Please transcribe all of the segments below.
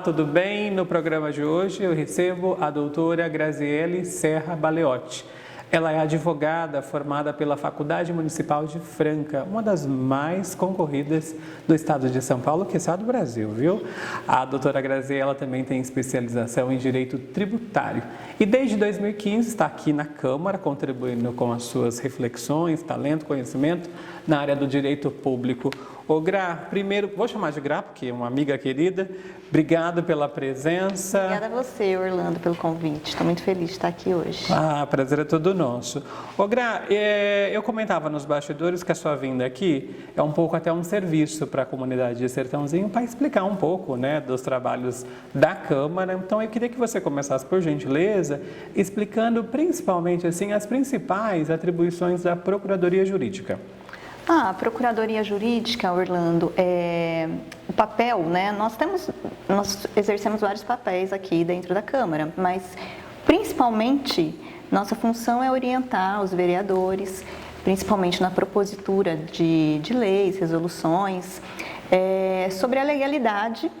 tudo bem? No programa de hoje eu recebo a doutora Graziele Serra Baleotti. Ela é advogada formada pela Faculdade Municipal de Franca, uma das mais concorridas do estado de São Paulo, que é do Brasil, viu? A doutora Graziele também tem especialização em Direito Tributário e desde 2015 está aqui na Câmara, contribuindo com as suas reflexões, talento, conhecimento na área do direito público. Ô Gra, primeiro, vou chamar de Gra, porque é uma amiga querida, obrigado pela presença. Obrigada a você, Orlando, pelo convite. Estou muito feliz de estar aqui hoje. Prazer é todo nosso. Ô Gra, eu comentava nos bastidores que a sua vinda aqui é um pouco até um serviço para a comunidade de Sertãozinho, para explicar um pouco, né, dos trabalhos da Câmara. Então, eu queria que você começasse, por gentileza, explicando principalmente assim, as principais atribuições da Procuradoria Jurídica. A Procuradoria Jurídica, Orlando, o papel, né? Nós exercemos vários papéis aqui dentro da Câmara, mas principalmente nossa função é orientar os vereadores, principalmente na propositura de leis, resoluções, sobre a legalidade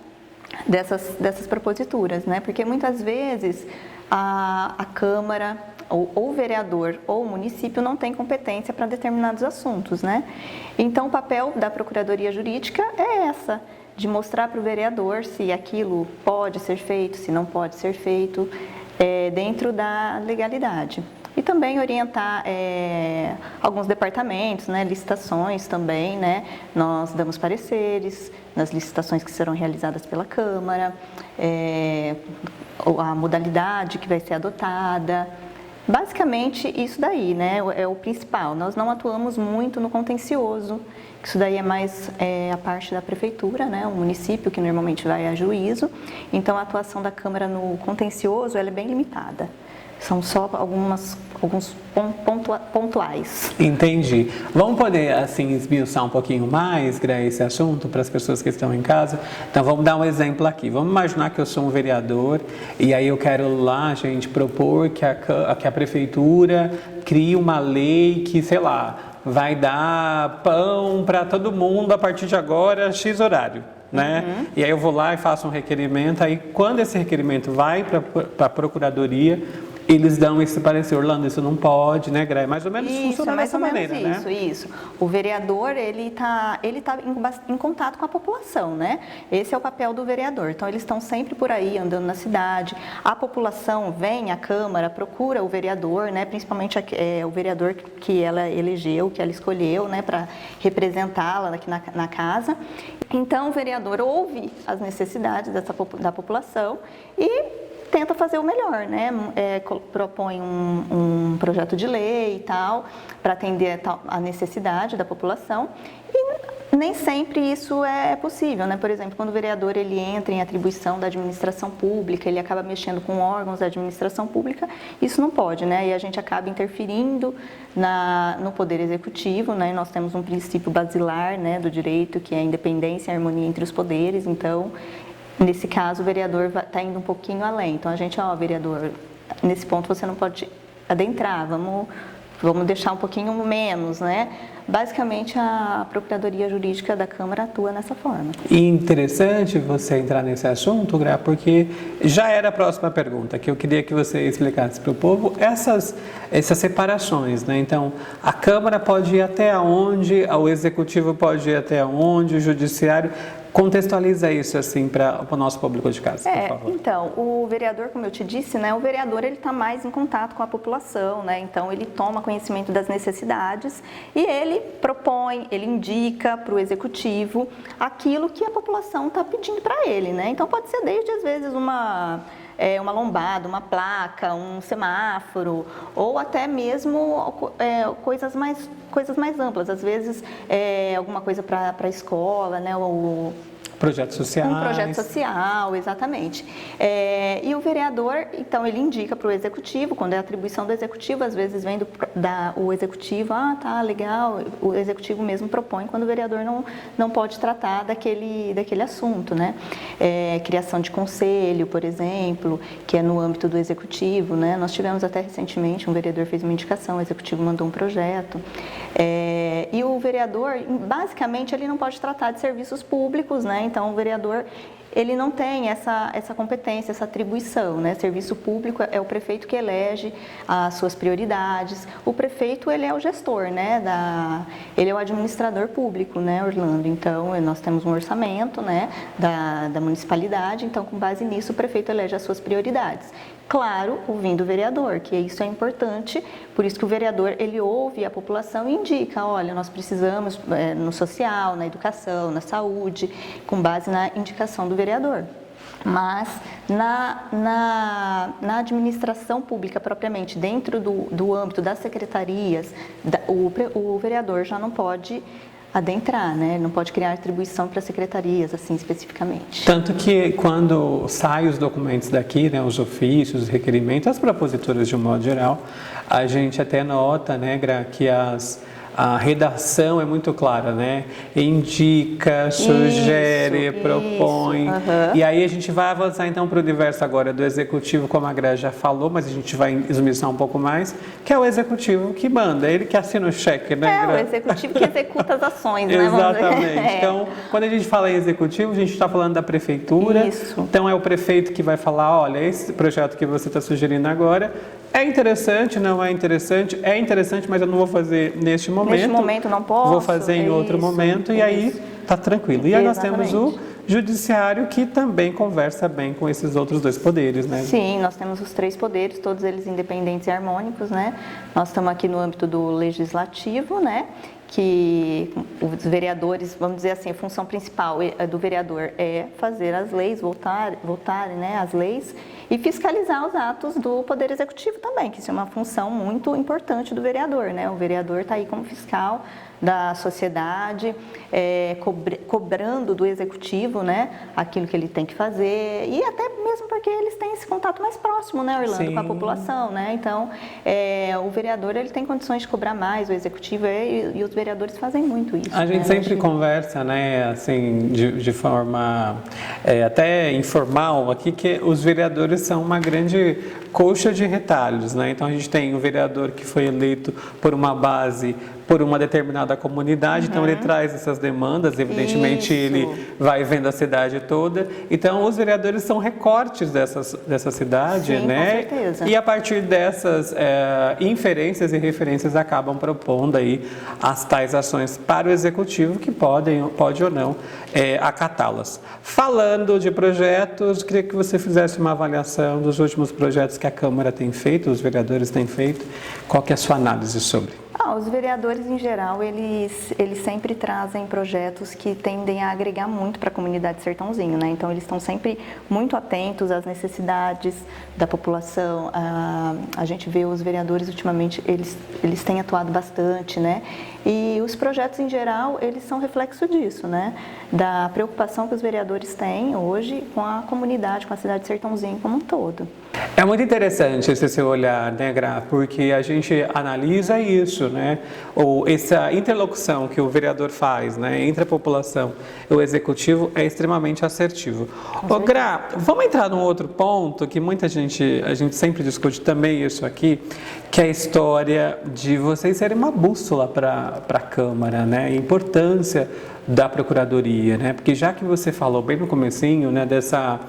dessas proposituras, né? Porque muitas vezes a Câmara ou o vereador ou o município não tem competência para determinados assuntos, né? Então, o papel da Procuradoria Jurídica é essa, de mostrar para o vereador se aquilo pode ser feito, se não pode ser feito, dentro da legalidade. E também orientar alguns departamentos, né, licitações também, né? Nós damos pareceres nas licitações que serão realizadas pela Câmara, a modalidade que vai ser adotada. Basicamente, isso daí, né, é o principal. Nós não atuamos muito no contencioso, isso daí é mais a parte da prefeitura, né, o município que normalmente vai a juízo. Então, a atuação da Câmara no contencioso, ela é bem limitada. São só alguns pontuais. Entendi. Vamos poder, assim, esmiuçar um pouquinho mais, Gra, esse assunto para as pessoas que estão em casa? Então, vamos dar um exemplo aqui. Vamos imaginar que eu sou um vereador e aí eu quero lá, gente, propor que a prefeitura crie uma lei que, sei lá, vai dar pão para todo mundo a partir de agora, X horário. Né? E aí eu vou lá e faço um requerimento, aí quando esse requerimento vai para a Procuradoria, eles dão esse parecer, Orlando, isso não pode, né, Gra? Mais ou menos funciona dessa maneira, né? Isso. O vereador, ele tá em contato com a população, né? Esse é o papel do vereador. Então, eles estão sempre por aí, andando na cidade. A população vem à Câmara, procura o vereador, né? Principalmente o vereador que ela elegeu, que ela escolheu, né? Para representá-la aqui na casa. Então, o vereador ouve as necessidades da população e tenta fazer o melhor, né? Propõe um projeto de lei e tal, para atender a necessidade da população, e nem sempre isso é possível, né? Por exemplo, quando o vereador ele entra em atribuição da administração pública, ele acaba mexendo com órgãos da administração pública, isso não pode, né? E a gente acaba interferindo no Poder Executivo, né? E nós temos um princípio basilar, né, do direito, que é a independência e a harmonia entre os poderes, então nesse caso, o vereador está indo um pouquinho além. Então, a gente, vereador, nesse ponto você não pode adentrar, vamos deixar um pouquinho menos, né? Basicamente, a Procuradoria Jurídica da Câmara atua nessa forma. E interessante você entrar nesse assunto, Gra, porque já era a próxima pergunta, que eu queria que você explicasse para o povo essas separações, né? Então, a Câmara pode ir até onde, o Executivo pode ir até onde, o Judiciário. Contextualiza isso assim para o nosso público de casa, por favor. Então, o vereador, como eu te disse, né, o vereador ele está mais em contato com a população, né? Então ele toma conhecimento das necessidades e ele propõe, ele indica para o executivo aquilo que a população está pedindo para ele, né? Então pode ser desde às vezes uma lombada, uma placa, um semáforo, ou até mesmo coisas mais amplas, às vezes alguma coisa para a escola, né? Projetos sociais. Um projeto social, exatamente. E o vereador, então, ele indica para o executivo, quando é atribuição do executivo, às vezes vem o executivo, tá, legal, o executivo mesmo propõe quando o vereador não pode tratar daquele assunto, né? Criação de conselho, por exemplo, que é no âmbito do executivo, né? Nós tivemos até recentemente, um vereador fez uma indicação, o executivo mandou um projeto. E o vereador, basicamente, ele não pode tratar de serviços públicos, né? Então, o vereador, ele não tem essa competência, essa atribuição, né? Serviço público é o prefeito que elege as suas prioridades. O prefeito, ele é o gestor, né? Ele é o administrador público, né, Orlando? Então, nós temos um orçamento, né, da municipalidade, então, com base nisso, o prefeito elege as suas prioridades. Claro, ouvindo o vereador, que isso é importante, por isso que o vereador, ele ouve a população e indica, olha, nós precisamos no social, na educação, na saúde, com base na indicação do vereador. Mas na administração pública propriamente, dentro do âmbito das secretarias, o vereador já não pode adentrar, né? Não pode criar atribuição para secretarias, assim, especificamente. Tanto que quando saem os documentos daqui, né, os ofícios, os requerimentos, as proposituras de um modo geral, a gente até nota, né, Gra, que a redação é muito clara, né? Indica, sugere, propõe. E aí a gente vai avançar então para o universo agora do executivo, como a Gra já falou, mas a gente vai esmiuçar um pouco mais, que é o executivo que manda, ele que assina o cheque, né, Gra? O executivo que executa as ações, né? Exatamente. Então, quando a gente fala em executivo, a gente está falando da prefeitura. Isso. Então, é o prefeito que vai falar, olha, esse projeto que você está sugerindo agora é interessante, não é interessante? É interessante, mas eu não vou fazer neste momento. Neste momento não posso. Vou fazer em outro momento e aí tá tranquilo. E aí nós temos o judiciário que também conversa bem com esses outros dois poderes, né? Sim, nós temos os 3 poderes, todos eles independentes e harmônicos, né? Nós estamos aqui no âmbito do legislativo, né? Que os vereadores, vamos dizer assim, a função principal do vereador é fazer as leis, votarem, né, as leis e fiscalizar os atos do Poder Executivo também, que isso é uma função muito importante do vereador, né? O vereador está aí como fiscal da sociedade, cobrando do Executivo, né, aquilo que ele tem que fazer e até mesmo porque eles têm esse contato mais próximo, né, Orlando, Sim. com a população, né? Então, o vereador, ele tem condições de cobrar mais, o Executivo e os vereadores fazem muito isso. A gente né? sempre conversa, né, assim, de forma até informal aqui, que os vereadores são uma grande colcha de retalhos, né? Então a gente tem o vereador que foi eleito por uma base, por uma determinada comunidade, então ele traz essas demandas, evidentemente ele vai vendo a cidade toda, então os vereadores são recortes dessa cidade, Sim, né? com certeza. E a partir dessas inferências e referências acabam propondo aí as tais ações para o executivo que pode ou não acatá-las. Falando de projetos, queria que você fizesse uma avaliação dos últimos projetos que a Câmara tem feito, os vereadores têm feito, qual que é a sua análise sobre? Os vereadores, em geral, eles sempre trazem projetos que tendem a agregar muito para a comunidade Sertãozinho, né? Então, eles estão sempre muito atentos às necessidades da população. A gente vê os vereadores, ultimamente, eles têm atuado bastante, né? E os projetos, em geral, eles são reflexo disso, né? Da preocupação que os vereadores têm hoje com a comunidade, com a cidade de Sertãozinho como um todo. É muito interessante esse seu olhar, né, Gra? Porque a gente analisa isso, né? Ou essa interlocução que o vereador faz, né, entre a população e o executivo é extremamente assertivo. Ô, Gra, vamos entrar num outro ponto que a gente sempre discute também isso aqui, que é a história de vocês serem uma bússola para a Câmara, né? A importância da Procuradoria, né? Porque já que você falou bem no comecinho, né, dessa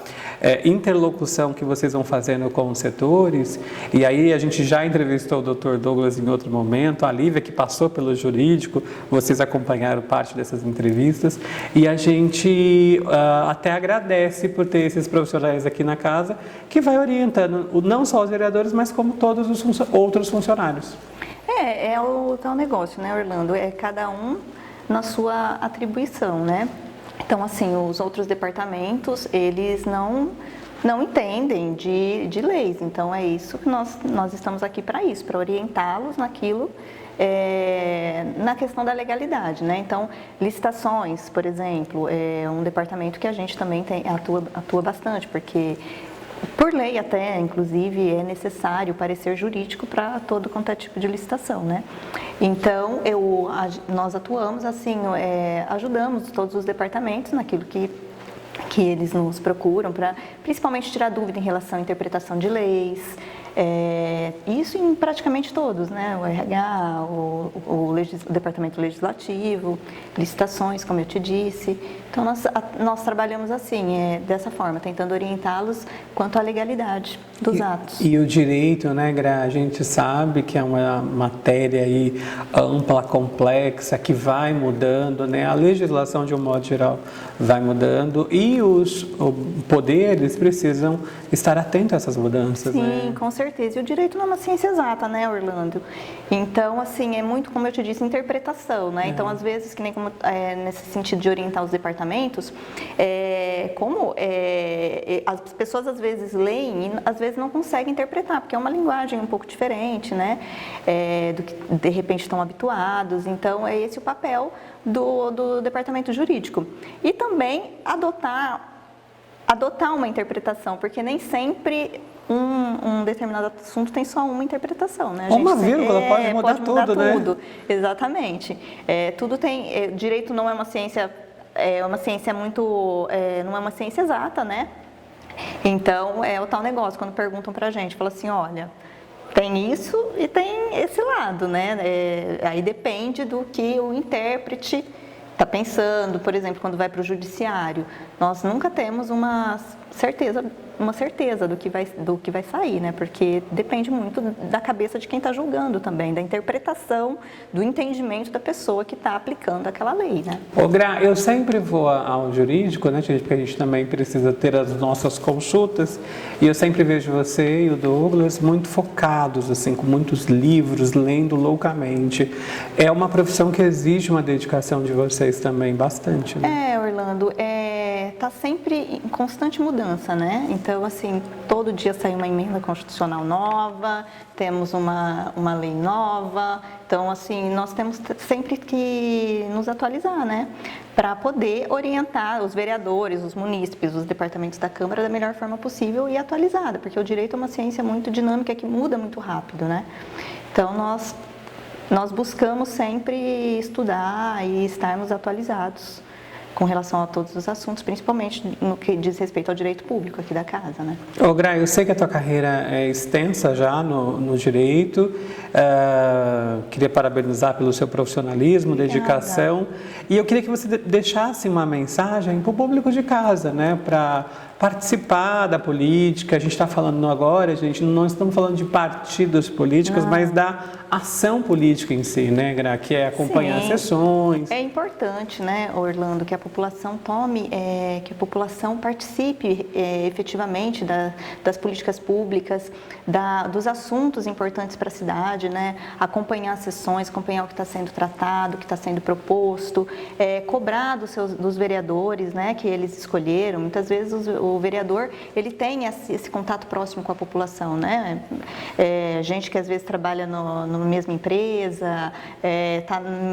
interlocução que vocês vão fazendo com os setores, e aí a gente já entrevistou o Dr. Douglas em outro momento, a Lívia que passou pelo jurídico, vocês acompanharam parte dessas entrevistas, e a gente até agradece por ter esses profissionais aqui na casa, que vai orientando não só os vereadores, mas como todos os outros funcionários. É o tal negócio, né, Orlando? É cada um na sua atribuição, né? Então, assim, os outros departamentos, eles não entendem de leis. Então, é isso que nós estamos aqui para isso, para orientá-los naquilo, na questão da legalidade, né? Então, licitações, por exemplo, é um departamento que a gente também atua bastante, porque por lei até, inclusive, é necessário parecer jurídico para todo quanto é tipo de licitação, né? Então, nós atuamos assim, ajudamos todos os departamentos naquilo que eles nos procuram, para principalmente tirar dúvida em relação à interpretação de leis, Isso em praticamente todos, né? O RH, o Departamento Legislativo, licitações, como eu te disse. Então, nós trabalhamos assim, dessa forma, tentando orientá-los quanto à legalidade dos atos. E o direito, né, Gra, a gente sabe que é uma matéria aí ampla, complexa, que vai mudando, né? A legislação, de um modo geral, vai mudando e os poderes precisam estar atentos a essas mudanças, Sim, né? com certeza. E o direito não é uma ciência exata, né, Orlando? Então, assim, é muito, como eu te disse, interpretação, né? Então, às vezes, que nem nesse sentido de orientar os departamentos, as pessoas às vezes leem e às vezes não conseguem interpretar, porque é uma linguagem um pouco diferente, né? Do que de repente estão habituados. Então, é esse o papel do departamento jurídico. E também adotar uma interpretação, porque nem sempre um determinado assunto tem só uma interpretação, né? Uma vírgula pode mudar tudo, né? Exatamente. Tudo tem. Direito não é uma ciência, não é uma ciência exata, né? Então, é o tal negócio, quando perguntam pra gente, fala assim, olha, tem isso e tem esse lado, né? Aí depende do que o intérprete está pensando. Por exemplo, quando vai para o judiciário, nós nunca temos uma certeza do que vai sair, né? Porque depende muito da cabeça de quem está julgando também, da interpretação, do entendimento da pessoa que está aplicando aquela lei, né? Ô, Gra, eu sempre vou ao jurídico, né, gente? Porque a gente também precisa ter as nossas consultas, e eu sempre vejo você e o Douglas muito focados, assim, com muitos livros, lendo loucamente. É uma profissão que exige uma dedicação de vocês também, bastante, né? Orlando, está sempre em constante mudança, né? Então, assim, todo dia sai uma emenda constitucional nova, temos uma lei nova. Então, assim, nós temos sempre que nos atualizar, né? Para poder orientar os vereadores, os munícipes, os departamentos da Câmara da melhor forma possível e atualizada, porque o direito é uma ciência muito dinâmica que muda muito rápido, né? Então, nós buscamos sempre estudar e estarmos atualizados com relação a todos os assuntos, principalmente no que diz respeito ao direito público aqui da casa, né? Ô, Gra, eu sei que a tua carreira é extensa já no direito, queria parabenizar pelo seu profissionalismo, dedicação, e eu queria que você deixasse uma mensagem para o público de casa, né, para participar da política. A gente está falando agora, gente, não estamos falando de partidos políticos, mas da ação política em si, né, Gra, que é acompanhar as sessões. É importante, né, Orlando, que a população que a população participe efetivamente das políticas públicas, dos assuntos importantes para a cidade, né, acompanhar as sessões, acompanhar o que está sendo tratado, o que está sendo proposto, cobrar dos vereadores, né, que eles escolheram. Muitas vezes o vereador, ele tem esse contato próximo com a população, né? Gente que às vezes trabalha na mesma empresa,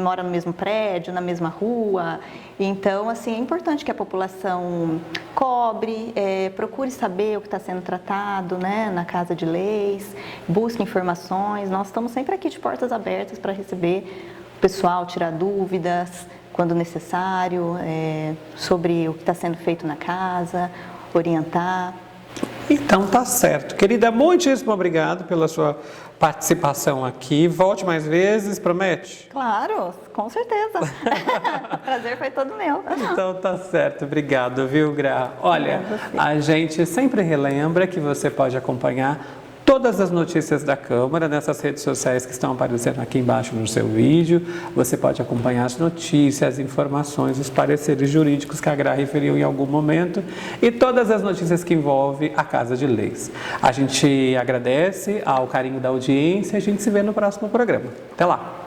mora no mesmo prédio, na mesma rua. Então, assim, é importante que a população cobre, procure saber o que está sendo tratado, né, na Casa de Leis, busque informações. Nós estamos sempre aqui de portas abertas para receber o pessoal, tirar dúvidas quando necessário, sobre o que está sendo feito na casa, orientar. Então tá certo. Querida, muitíssimo obrigado pela sua participação aqui. Volte mais vezes, promete? Claro, com certeza. O prazer foi todo meu. Então tá certo, obrigado, viu, Gra? Olha, a gente sempre relembra que você pode acompanhar todas as notícias da Câmara nessas redes sociais que estão aparecendo aqui embaixo no seu vídeo. Você pode acompanhar as notícias, as informações, os pareceres jurídicos que a Gra referiu em algum momento e todas as notícias que envolvem a Casa de Leis. A gente agradece ao carinho da audiência e a gente se vê no próximo programa. Até lá!